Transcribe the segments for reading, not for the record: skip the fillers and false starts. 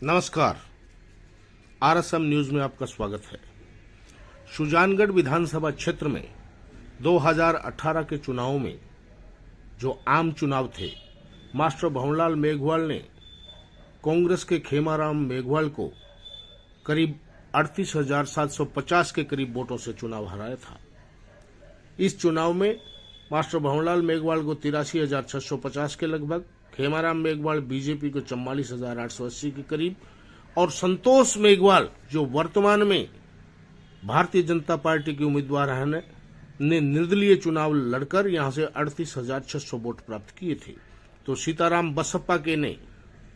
नमस्कार, RSM news में आपका स्वागत है। सुजानगढ़ विधानसभा क्षेत्र में 2018 के चुनाव में जो आम चुनाव थे, मास्टर भंवरलाल मेघवाल ने कांग्रेस के खेमाराम मेघवाल को करीब 38,750 के करीब वोटों से चुनाव हराया था। इस चुनाव में मास्टर भंवरलाल मेघवाल को 83,650 के लगभग, खेमाराम मेघवाल बीजेपी को 44,880 के करीब और संतोष मेघवाल जो वर्तमान में भारतीय जनता पार्टी के उम्मीदवार हैं ने निर्दलीय चुनाव लड़कर यहां से 38,600 वोट प्राप्त किए थे। तो सीताराम बसप्पा के ने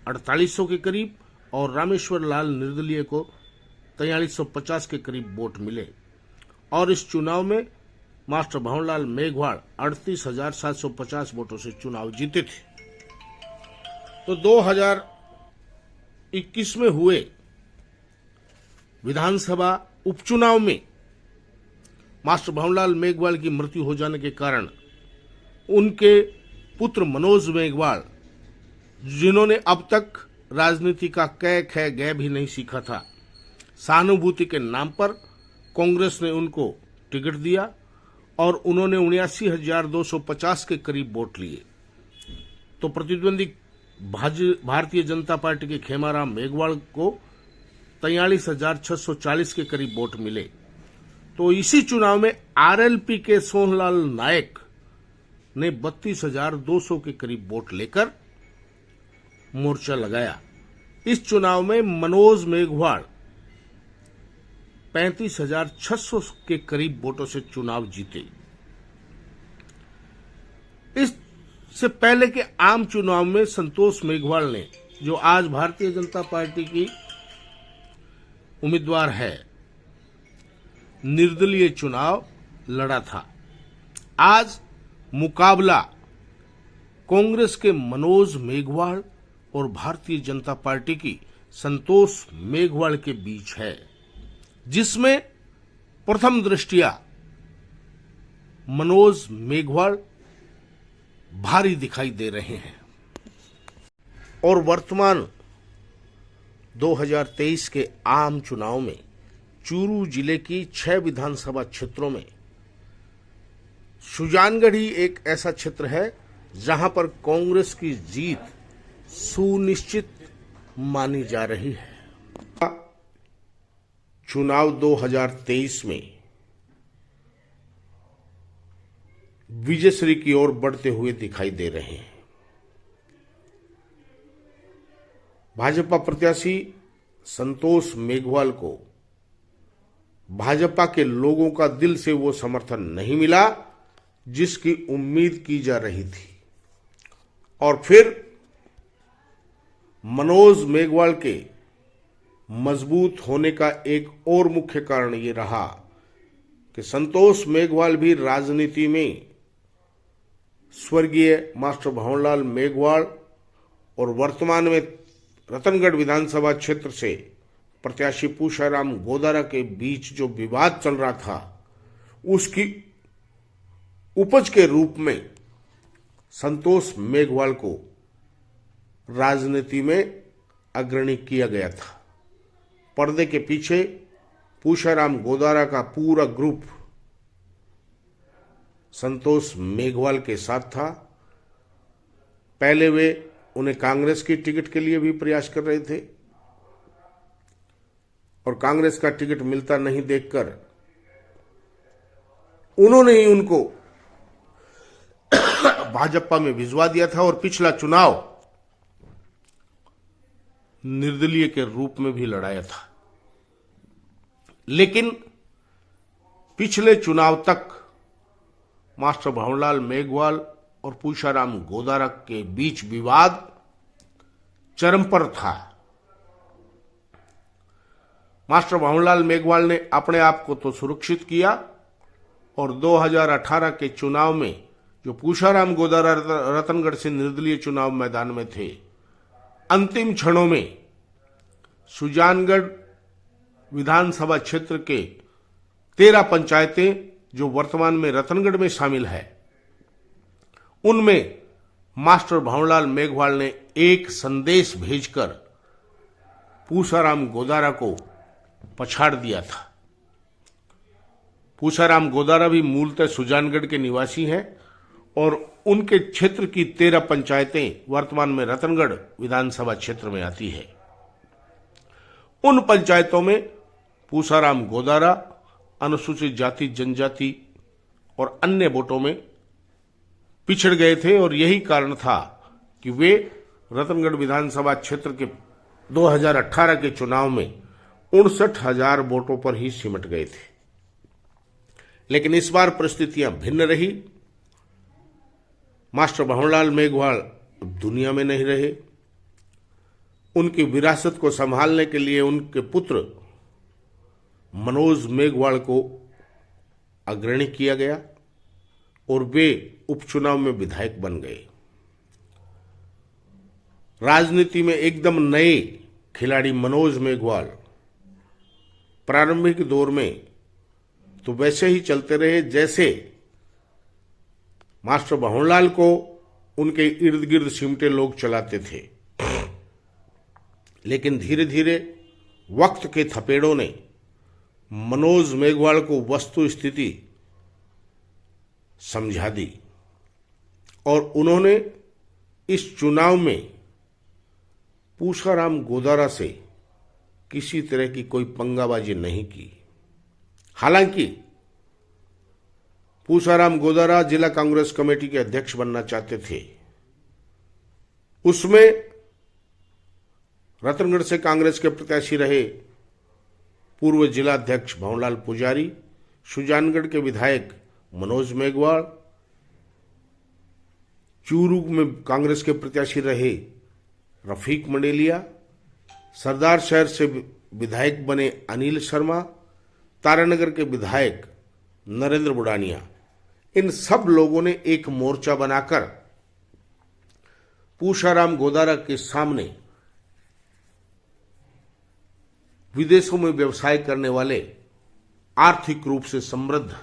4800 के करीब और रामेश्वर लाल निर्दलीय को 4350 के करीब वोट मिले और इस चुनाव में मास्टर भंवरलाल मेघवाल 38,750 वोटों से चुनाव जीते थे। तो 2021 में हुए विधानसभा उपचुनाव में मास्टर भंवरलाल मेघवाल की मृत्यु हो जाने के कारण उनके पुत्र मनोज मेघवाल, जिन्होंने अब तक राजनीति का कै ख गै भी नहीं सीखा था, सहानुभूति के नाम पर कांग्रेस ने उनको टिकट दिया और उन्होंने 79,250 के करीब वोट लिए। तो प्रतिद्वंदी भारतीय जनता पार्टी के खेमाराम मेघवाल को 43,640 के करीब वोट मिले। तो इसी चुनाव में आरएलपी के सोहनलाल नायक ने 32,200 के करीब वोट लेकर मोर्चा लगाया। इस चुनाव में मनोज मेघवाल 35,600 के करीब वोटों से चुनाव जीते। इससे पहले के आम चुनाव में संतोष मेघवाल ने, जो आज भारतीय जनता पार्टी की उम्मीदवार है, निर्दलीय चुनाव लड़ा था। आज मुकाबला कांग्रेस के मनोज मेघवाल और भारतीय जनता पार्टी की संतोष मेघवाल के बीच है, जिसमें प्रथम दृष्टिया मनोज मेघवाल भारी दिखाई दे रहे हैं और वर्तमान 2023 के आम चुनाव में चूरू जिले की 6 विधानसभा क्षेत्रों में सुजानगढ़ ही एक ऐसा क्षेत्र है जहां पर कांग्रेस की जीत सुनिश्चित मानी जा रही है। चुनाव 2023 में विजयश्री की ओर बढ़ते हुए दिखाई दे रहे हैं। भाजपा प्रत्याशी संतोष मेघवाल को भाजपा के लोगों का दिल से वो समर्थन नहीं मिला जिसकी उम्मीद की जा रही थी और फिर मनोज मेघवाल के मजबूत होने का एक और मुख्य कारण ये रहा कि संतोष मेघवाल भी राजनीति में स्वर्गीय मास्टर भंवरलाल मेघवाल और वर्तमान में रतनगढ़ विधानसभा क्षेत्र से प्रत्याशी पूषाराम गोदारा के बीच जो विवाद चल रहा था, उसकी उपज के रूप में संतोष मेघवाल को राजनीति में अग्रणी किया गया था। पर्दे के पीछे पूषाराम गोदारा का पूरा ग्रुप संतोष मेघवाल के साथ था। पहले वे उन्हें कांग्रेस की टिकट के लिए भी प्रयास कर रहे थे और कांग्रेस का टिकट मिलता नहीं देखकर उन्होंने ही उनको भाजपा में भिजवा दिया था और पिछला चुनाव निर्दलीय के रूप में भी लड़ाया था। लेकिन पिछले चुनाव तक मास्टर भंवरलाल मेघवाल और पूषाराम गोदारा के बीच विवाद चरम पर था। मास्टर भंवरलाल मेघवाल ने अपने आप को तो सुरक्षित किया और 2018 के चुनाव में जो पूषाराम गोदारा रतनगढ़ से निर्दलीय चुनाव मैदान में थे, अंतिम क्षणों में सुजानगढ़ विधानसभा क्षेत्र के 13 पंचायतें जो वर्तमान में रतनगढ़ में शामिल है, उनमें मास्टर भंवरलाल मेघवाल ने एक संदेश भेजकर पूसाराम गोदारा को पछाड़ दिया था। पूसाराम गोदारा भी मूलतः सुजानगढ़ के निवासी हैं और उनके क्षेत्र की 13 पंचायतें वर्तमान में रतनगढ़ विधानसभा क्षेत्र में आती है। उन पंचायतों में पूसाराम गोदारा अनुसूचित जाति जनजाति और अन्य वोटों में पिछड़ गए थे और यही कारण था कि वे रतनगढ़ विधानसभा क्षेत्र के 2018 के चुनाव में 59,000 वोटों पर ही सिमट गए थे। लेकिन इस बार परिस्थितियां भिन्न रही। मास्टर भंवरलाल मेघवाल दुनिया में नहीं रहे। उनकी विरासत को संभालने के लिए उनके पुत्र मनोज मेघवाल को अग्रणी किया गया और वे उपचुनाव में विधायक बन गए। राजनीति में एकदम नए खिलाड़ी मनोज मेघवाल प्रारंभिक दौर में तो वैसे ही चलते रहे जैसे मास्टर भंवरलाल को उनके इर्द गिर्द सिमटे लोग चलाते थे। लेकिन धीरे धीरे वक्त के थपेड़ों ने मनोज मेघवाल को वस्तु स्थिति समझा दी और उन्होंने इस चुनाव में पूसाराम गोदारा से किसी तरह की कोई पंगाबाजी नहीं की। हालांकि पूसाराम गोदारा जिला कांग्रेस कमेटी के अध्यक्ष बनना चाहते थे। उसमें रतनगढ़ से कांग्रेस के प्रत्याशी रहे पूर्व जिला अध्यक्ष भंवरलाल पुजारी, सुजानगढ़ के विधायक मनोज मेघवाल, चूरू में कांग्रेस के प्रत्याशी रहे रफीक मंडेलिया, सरदार शहर से विधायक बने अनिल शर्मा, तारानगर के विधायक नरेंद्र बुडानिया, इन सब लोगों ने एक मोर्चा बनाकर पूसाराम गोदारा के सामने विदेशों में व्यवसाय करने वाले आर्थिक रूप से समृद्ध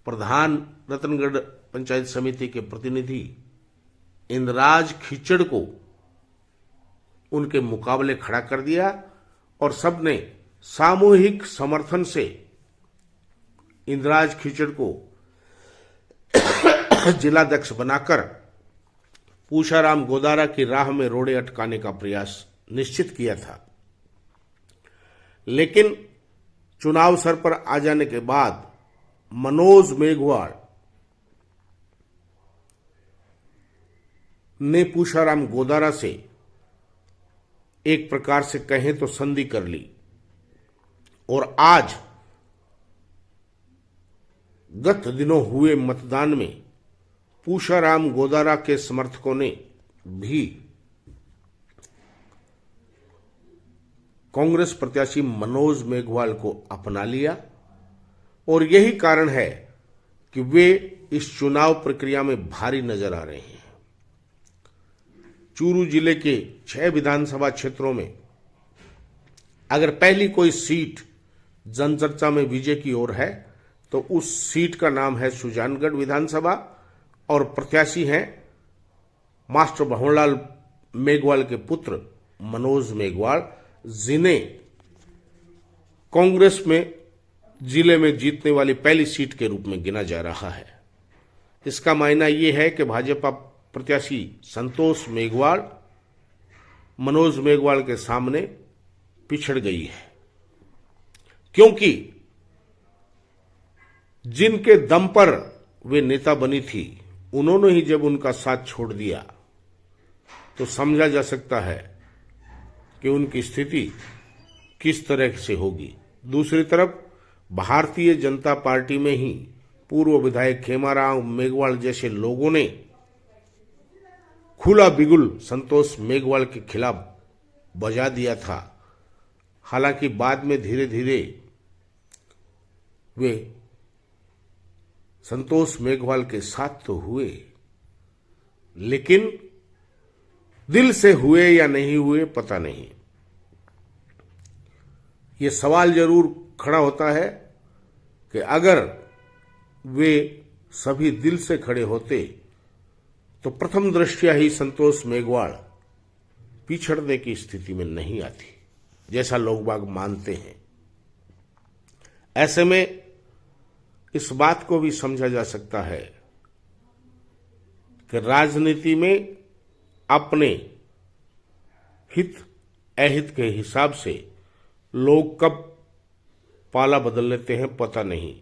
प्रधान रतनगढ़ पंचायत समिति के प्रतिनिधि इंद्राज खिचड़ को उनके मुकाबले खड़ा कर दिया और सबने सामूहिक समर्थन से इंद्राज खिचड़ को जिलाध्यक्ष बनाकर पूसाराम गोदारा की राह में रोड़े अटकाने का प्रयास निश्चित किया था। लेकिन चुनाव सर पर आ जाने के बाद मनोज मेघवाल ने पूसाराम गोदारा से एक प्रकार से कहें तो संधि कर ली और आज गत दिनों हुए मतदान में पूसाराम गोदारा के समर्थकों ने भी कांग्रेस प्रत्याशी मनोज मेघवाल को अपना लिया और यही कारण है कि वे इस चुनाव प्रक्रिया में भारी नजर आ रहे हैं। चूरू जिले के 6 विधानसभा क्षेत्रों में अगर पहली कोई सीट जनचर्चा में विजय की ओर है तो उस सीट का नाम है सुजानगढ़ विधानसभा और प्रत्याशी हैं मास्टर भंवरलाल मेघवाल के पुत्र मनोज मेघवाल, जिन्हें कांग्रेस में जिले में जीतने वाली पहली सीट के रूप में गिना जा रहा है। इसका मायना यह है कि भाजपा प्रत्याशी संतोष मेघवाल मनोज मेघवाल के सामने पिछड़ गई है, क्योंकि जिनके दम पर वे नेता बनी थी उन्होंने ही जब उनका साथ छोड़ दिया तो समझा जा सकता है कि उनकी स्थिति किस तरह से होगी। दूसरी तरफ भारतीय जनता पार्टी में ही पूर्व विधायक खेमाराम मेघवाल जैसे लोगों ने खुला बिगुल संतोष मेघवाल के खिलाफ बजा दिया था। हालांकि बाद में धीरे धीरे वे संतोष मेघवाल के साथ तो हुए, लेकिन दिल से हुए या नहीं हुए पता नहीं। ये सवाल जरूर खड़ा होता है कि अगर वे सभी दिल से खड़े होते तो प्रथम दृष्टया ही संतोष मेघवाल पिछड़ने की स्थिति में नहीं आती, जैसा लोग बाग मानते हैं। ऐसे में इस बात को भी समझा जा सकता है कि राजनीति में अपने हित अहित के हिसाब से लोग कब पाला बदल लेते हैं पता नहीं।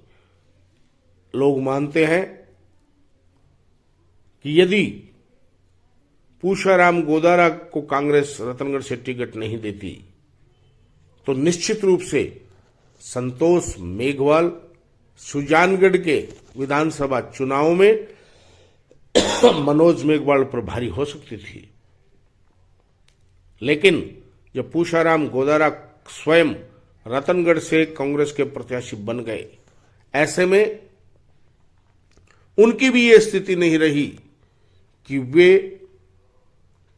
लोग मानते हैं कि यदि पूषाराम गोदारा को कांग्रेस रतनगढ़ से टिकट नहीं देती तो निश्चित रूप से संतोष मेघवाल सुजानगढ़ के विधानसभा चुनाव में मनोज मेघवाल पर भारी हो सकती थी। लेकिन जब पूषाराम गोदारा स्वयं रतनगढ़ से कांग्रेस के प्रत्याशी बन गए, ऐसे में उनकी भी ये स्थिति नहीं रही कि वे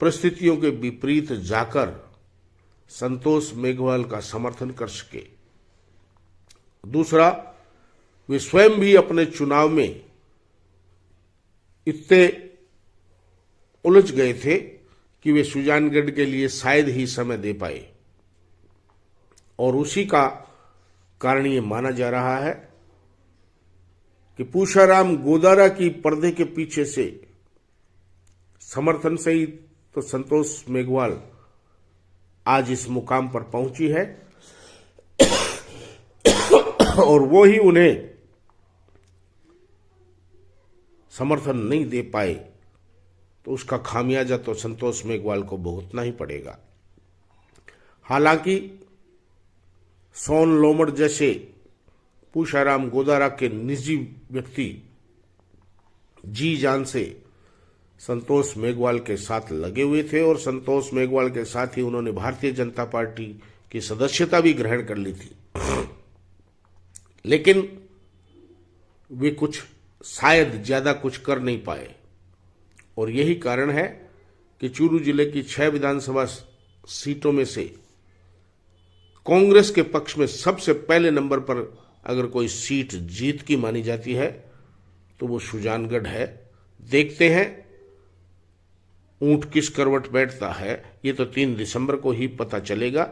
परिस्थितियों के विपरीत जाकर संतोष मेघवाल का समर्थन कर सके। दूसरा, वे स्वयं भी अपने चुनाव में इतने उलझ गए थे कि वे सुजानगढ़ के लिए शायद ही समय दे पाए, और उसी का कारण ये माना जा रहा है कि पूषाराम गोदारा की पर्दे के पीछे से समर्थन से ही तो संतोष मेघवाल आज इस मुकाम पर पहुंची है, और वो ही उन्हें समर्थन नहीं दे पाए तो उसका खामियाजा तो संतोष मेघवाल को भुगतना ही पड़ेगा। हालांकि सोन लोमड़ जैसे पूषाराम गोदारा के निजी व्यक्ति जी जान से संतोष मेघवाल के साथ लगे हुए थे, और संतोष मेघवाल के साथ ही उन्होंने भारतीय जनता पार्टी की सदस्यता भी ग्रहण कर ली थी। लेकिन वे कुछ शायद ज्यादा कुछ कर नहीं पाए, और यही कारण है कि चूरू जिले की 6 विधानसभा सीटों में से कांग्रेस के पक्ष में सबसे पहले नंबर पर अगर कोई सीट जीत की मानी जाती है तो वो सुजानगढ़ है। देखते हैं ऊंट किस करवट बैठता है, ये तो 3 दिसंबर को ही पता चलेगा।